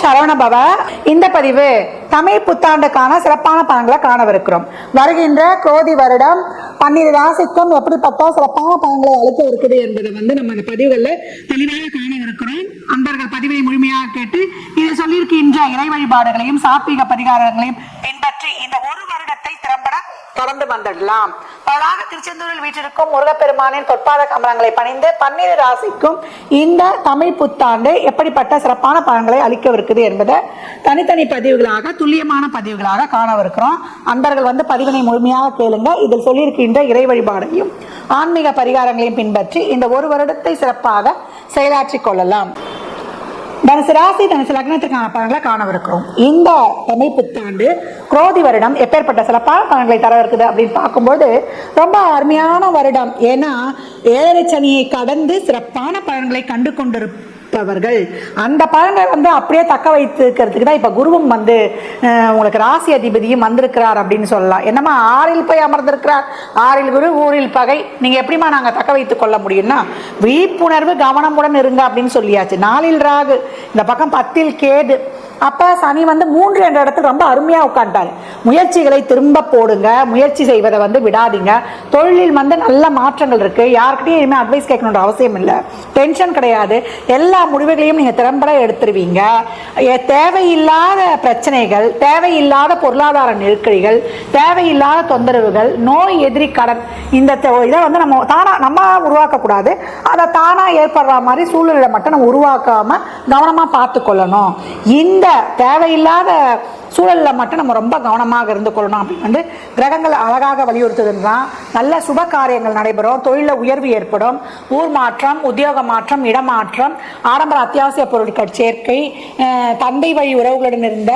சரவணபவ. இந்த பதிவு தமிழ் புத்தாண்டுக்கான சிறப்பான பலன்களை காணவிருக்கிறோம். வருகின்ற குரோதி வருடம் 12 ராசிக்கும் எப்படிப்பட்ட சிறப்பான பலன்களை அளிக்க இருக்குது என்பதை நம்ம இந்த பதிவுகளில் தெளிவாக காணவிருக்கிறோம். அன்பர்கள் பதிவை முழுமையாக கேட்டு இது சொல்லியிருக்கின்ற இறை வழிபாடுகளையும் சாத்வீக பரிகாரங்களையும் பின்பற்றி இந்த ஒரு வருடத்தை திறம்பட தொடர்ந்து வந்துடலாம். பலராக திருச்செந்தூரில் வீற்றிருக்கும் முருகப்பெருமானின் பொற்பாத கமலங்களை பணிந்து 12 ராசிக்கும் இந்த தமிழ் புத்தாண்டு எப்படிப்பட்ட சிறப்பான பலன்களை அளிக்கவிருக்குது என்பதை தனித்தனி பதிவுகளாக துல்லியமான பதிவுகளாக காணவிருக்கிறோம். அன்பர்கள் பதிவினை முழுமையாக கேளுங்க. இதில் சொல்லியிருக்கின்ற இறை வழிபாடையும் ஆன்மீக பரிகாரங்களையும் பின்பற்றி இந்த ஒரு வருடத்தை சிறப்பாக செயலாற்றிக் கொள்ளலாம். தனுசு ராசி தனுசு லக்னத்திற்கான பலன்களை காணவிருக்கிறோம். இந்த தமிழ் புத்தாண்டு குரோதி வருடம் எப்பேற்பட்ட சிறப்பான பலன்களை தர இருக்குது அப்படின்னு பார்க்கும்போது ரொம்ப அருமையான வருடம். ஏன்னா 7 சனியை கடந்து சிறப்பான பலன்களை கண்டு கொண்டிருப்பவர்கள் அந்த பலன்களை அப்படியே தக்க வைத்துக்கிறதுக்கு தான் இப்ப குருவும் உங்களுக்கு ராசி அதிபதியும் வந்திருக்கிறார் அப்படின்னு சொல்லலாம். என்னமா 6இல் போய் அமர்ந்திருக்கிறார். 6இல் குரு, ஊரில் பகை. நீங்க எப்படிமா நாங்க தக்க வைத்துக் கொள்ள முடியும்னா விழிப்புணர்வு கவனமுடன் இருங்க அப்படின்னு சொல்லியாச்சு. 4இல் ராகு, இந்த பக்கம் 10இல் கேது. அப்ப சனி 3 என்ற இடத்துல ரொம்ப அருமையா உட்காந்துட்டாரு. முயற்சிகளை திரும்ப போடுங்க. முயற்சி செய்வதை விடாதீங்க. தொழிலில் நல்ல மாற்றங்கள் இருக்கு. யாருக்கிட்டையும் இனிமே அட்வைஸ் கேட்கணுன்ற அவசியம் இல்லை. டென்ஷன் கிடையாது. எல்லா முடிவுகளையும் நீங்க திறம்பட எடுத்துருவீங்க. தேவையில்லாத பிரச்சனைகள், தேவையில்லாத பொருளாதார நெருக்கடிகள், தேவையில்லாத தொந்தரவுகள், நோய், எதிரி, கடன், இந்த இதை நம்ம தானா நம்ம உருவாக்க கூடாது. அதை தானா ஏற்படுற மாதிரி சூழ்நிலை மட்டும் நம்ம உருவாக்காம கவனமா பார்த்து கொள்ளணும். இந்த தேவையில்லாத சூழல்ல மட்டும் நம்ம ரொம்ப கவனமாக இருந்து கொள்ளணும் அப்படின்னு கிரகங்கள் அழகாக வலியுறுத்துதுன்றான். நல்ல சுப காரியங்கள் நடைபெறும். தொழில உயர்வு ஏற்படும். ஊர் மாற்றம், உத்தியோக மாற்றம், இடமாற்றம், ஆடம்பர அத்தியாவசிய பொருட்கள் சேர்க்கை, தந்தை வழி உறவுகளுடன் இருந்த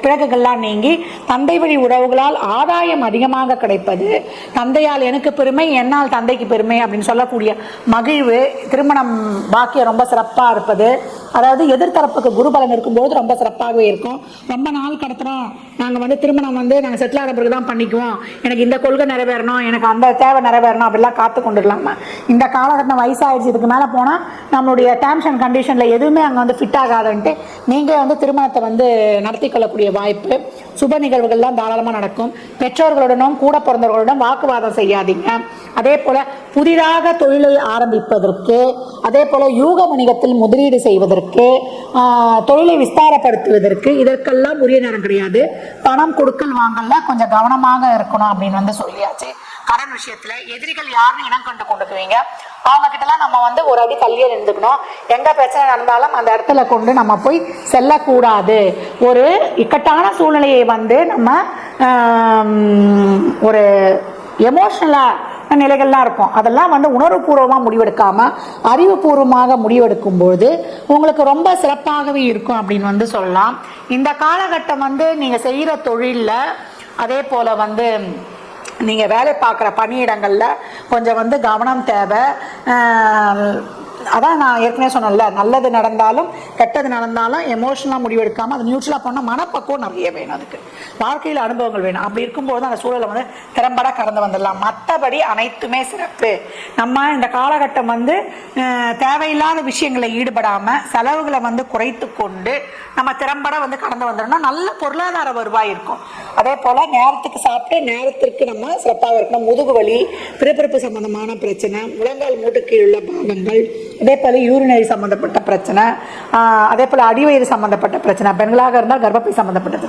பிறகுகள்லாம் நீங்கி தந்தை வழி உறவுகளால் ஆதாயம் அதிகமாக கிடைப்பது, தந்தையால் எனக்கு பெருமை, என்னால் தந்தைக்கு பெருமை அப்படின்னு சொல்லக்கூடிய மகிழ்வு, திருமணம் பாக்கியம் ரொம்ப சிறப்பாக இருப்பது. அதாவது எதிர்த்தரப்புக்கு குருபலன் இருக்கும்போது ரொம்ப சிறப்பாகவே இருக்கும். ரொம்ப நாள் கடத்துறோம், நாங்கள் திருமணம் நாங்கள் செட்டில் ஆகிற பிறகு தான் பண்ணிக்குவோம், எனக்கு இந்த கொள்கை நிறைவேறணும், எனக்கு அந்த தேவை நிறைவேறணும் அப்படிலாம் காத்து கொண்டு இருக்கலாமா. இந்த காலகட்டம் வயசாகிடுச்சு. இதுக்கு மேலே போனால் நம்மளுடைய டேர்ம்ஸ் அண்ட் கண்டிஷனில் எதுவுமே அங்கே ஃபிட் ஆகாதுன்ட்டு நீங்கள் திருமணத்தை நடத்தி கொள்ளக்கூடிய வாய்ப்பு, சுப நிகழ்வுகள்லாம் தாராளமாக நடக்கும். பெற்றோர்களுடனும் கூட பிறந்தவர்களுடன் வாக்குவாதம் செய்யாதீங்க. அதே போல் புதிதாக தொழிலை ஆரம்பிப்பதற்கு, அதே போல் யூக வணிகத்தில் முதலீடு செய்வதற்கு, தொழிலை விஸ்தாரப்படுத்துவதற்கு இதற்கெல்லாம் உரிய நேரம் கிடையாது. பணம் கொடுக்கல் வாங்கல கொஞ்சம் கவனமாக இருக்கணும் அப்படின்னு சொல்லியாச்சு. கடன் விஷயத்துல எதிரிகள் யாருன்னு இனம் கண்டு கொண்டுக்குவீங்க. அவங்க கிட்டலாம் நம்ம ஒரு அடி தள்ளியே நின்றுக்கணும். எங்க பிரச்சனை நடந்தாலும் அந்த இடத்துல கொண்டு நம்ம போய் செல்லக்கூடாது. ஒரு இக்கட்டான சூழ்நிலையை நம்ம ஒரு எமோஷனலா நிலைகள்லாம் இருக்கும். அதெல்லாம் உணர்வுபூர்வமாக முடிவெடுக்காம அறிவுபூர்வமாக முடிவெடுக்கும் போது உங்களுக்கு ரொம்ப சிறப்பாகவே இருக்கும் அப்படின்னு சொல்லலாம். இந்த காலகட்டம் நீங்க செய்யற தொழில்ல, அதே போல நீங்க வேலை பார்க்குற பணியிடங்கள்ல கொஞ்சம் கவனம் தேவை. அதான் நான் ஏற்கனவே சொன்னேன்ல, நல்லது நடந்தாலும் கெட்டது நடந்தாலும் எமோஷனலாக முடிவெடுக்காமல் அது நியூட்ரலாக போனால் மனப்பக்குவம் நிறைய வேணும். அதுக்கு வாழ்க்கையில் அனுபவங்கள் வேணும். அப்படி இருக்கும்போது அந்த சூழலை திறம்பட கடந்து வந்துடலாம். மற்றபடி அனைத்துமே சிறப்பு. நம்ம இந்த காலகட்டம் தேவையில்லாத விஷயங்களை ஈடுபடாமல் செலவுகளை குறைத்து கொண்டு நம்ம திறம்பட கடந்து வந்துடணும். நல்ல பொருளாதார வருவாய் இருக்கும். அதே போல் நேரத்துக்கு சாப்பிட்டு நேரத்திற்கு நம்ம சிறப்பாக இருக்கணும். முதுகு வலி, பிறப்பிறப்பு சம்பந்தமான பிரச்சனை, முழங்கால் மூட்டுக்கு உள்ள பாகங்கள், அதே போல யூரினரி சம்பந்தப்பட்ட பிரச்சனை, அதே போல அடிவயிறு சம்பந்தப்பட்ட பிரச்சனை, பெண்களாக இருந்தால் கர்ப்பப்பை சம்பந்தப்பட்டது,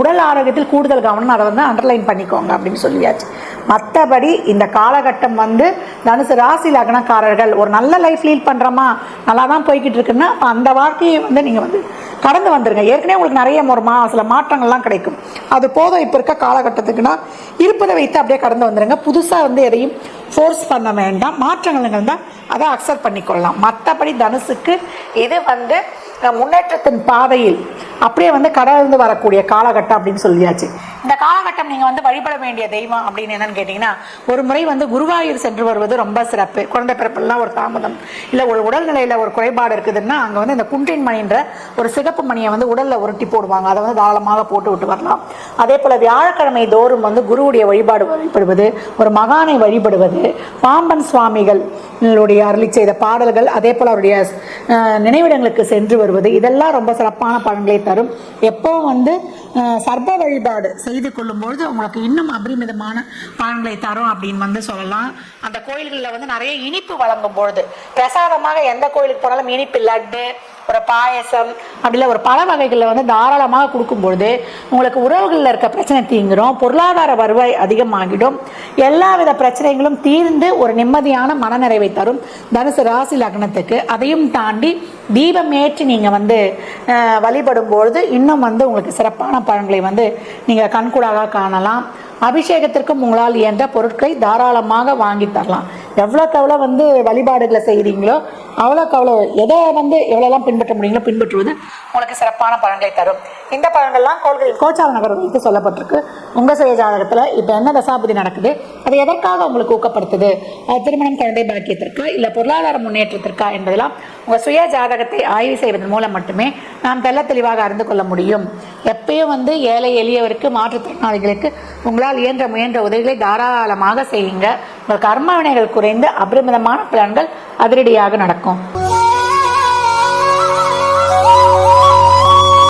உடல் ஆரோக்கியத்தில் கூடுதல் கவனம், அதை அண்டர்லைன் பண்ணிக்கோங்க அப்படின்னு சொல்லியாச்சு. மற்றபடி இந்த காலகட்டம் தனுசு ராசி லக்னக்காரர்கள் ஒரு நல்ல லைஃப் லீட் பண்றோமா, நல்லா தான் போய்கிட்டு இருக்குன்னா அந்த வாழ்க்கையை நீங்க கடந்து வந்துருங்க. ஏற்கனவே உங்களுக்கு நிறைய சில மாற்றங்கள்லாம் கிடைக்கும். அது போதும். இப்போ இருக்க காலகட்டத்துக்குன்னா இருப்பதை வைத்து அப்படியே கடந்து வந்துருங்க. புதுசாக எதையும் ஃபோர்ஸ் பண்ண வேண்டாம். மாற்றங்கள் தான் அதை அக்செப்ட் பண்ணிக்கொள்ளலாம். மற்றபடி தனுசுக்கு இது முன்னேற்றத்தின் பாதையில் அப்படியே கடந்து வரக்கூடிய காலகட்டம் அப்படின்னு சொல்லியாச்சு. இந்த காலகட்டம் நீங்க வழிபட வேண்டிய தெய்வம் அப்படின்னு என்னன்னு கேட்டீங்கன்னா, ஒரு முறை குருவாயூர் சென்று வருவது ரொம்ப சிறப்பு. குழந்தை பிறப்பெல்லாம் ஒரு தாமதம், இல்லை ஒரு உடல்நிலையில ஒரு குறைபாடு இருக்குதுன்னா அங்க இந்த குன்றின் மணின்ற ஒரு சிகப்பு மணியை உடல்ல உருட்டி போடுவாங்க. அதை தாராளமாக போட்டு விட்டு வரலாம். அதே போல வியாழக்கிழமை தோறும் குருவுடைய வழிபாடு வழிபடுவது, ஒரு மகானை வழிபடுவது, பாம்பன் சுவாமிகளுடைய அருளி செய்த பாடல்கள், அதே போல் அவருடைய நினைவிடங்களுக்கு சென்று வருவது, இதெல்லாம் ரொம்ப சிறப்பான பலன்களை தரும். எப்பவும் வந்து சர்ப்ப வழிபாடு செய்து கொள்ளும்பொழுது உங்களுக்கு இன்னும் அபரிமிதமான பலன்களை தரும் அப்படின்னு வந்து சொல்லலாம். அந்த கோயில்களில் வந்து நிறைய இனிப்பு வழங்கும் பொழுது, பிரசாதமாக எந்த கோயிலுக்கு போனாலும் இனிப்பு, லட்டு, ஒரு பாயசம், அப்படி இல்லை ஒரு பல வகைகளில் வந்து தாராளமாக கொடுக்கும்பொழுது உங்களுக்கு உறவுகளில் இருக்க பிரச்சனை தீங்குறோம், பொருளாதார வருவாய் அதிகமாகிடும், எல்லா வித பிரச்சனைகளும் தீர்ந்து ஒரு நிம்மதியான மனநிறைவை தரும் தனுசு ராசி லக்னத்துக்கு. அதையும் தாண்டி தீபமேற்றி நீங்கள் வந்து வழிபடும் பொழுது இன்னும் வந்து உங்களுக்கு சிறப்பான பலன்களை வந்து நீங்கள் கண்கூடாக காணலாம். அபிஷேகத்திற்கும் உங்களால் இயன்ற பொருட்களை தாராளமாக வாங்கி தரலாம். எவ்வளோக்கு எவ்வளோ வந்து வழிபாடுகளை செய்கிறீங்களோ அவ்வளோக்கு அவ்வளோ எதை வந்து எவ்வளோலாம் பின்பற்ற முடியுங்களோ பின்பற்றுவது உங்களுக்கு சிறப்பான பலன்களை தரும். இந்த பலன்கள்லாம் கோச்சார நகரம் வைத்து சொல்லப்பட்டிருக்கு. உங்கள் சுய ஜாதகத்தில் இப்போ என்ன தசாபதி நடக்குது, அது எதற்காக உங்களுக்கு ஊக்கப்படுத்துது, திருமணம், குழந்தை பாக்கியத்திற்கா இல்லை பொருளாதார முன்னேற்றத்திற்கா என்பதெல்லாம் உங்கள் சுய ஜாதகத்தை ஆய்வு செய்வதன் மூலம் மட்டுமே நாம் தெளிவாக அறிந்து கொள்ள முடியும். எப்பயும் வந்து ஏழை எளியவருக்கு, மாற்றுத்திறனாளிகளுக்கு உங்களால் இயன்ற முயன்ற உதவிகளை தாராளமாக செய்யுங்க. உங்கள் கர்ம வினைகள் குறைந்து அபரிமிதமான பலன்கள் அதிரடியாக நடக்கும்.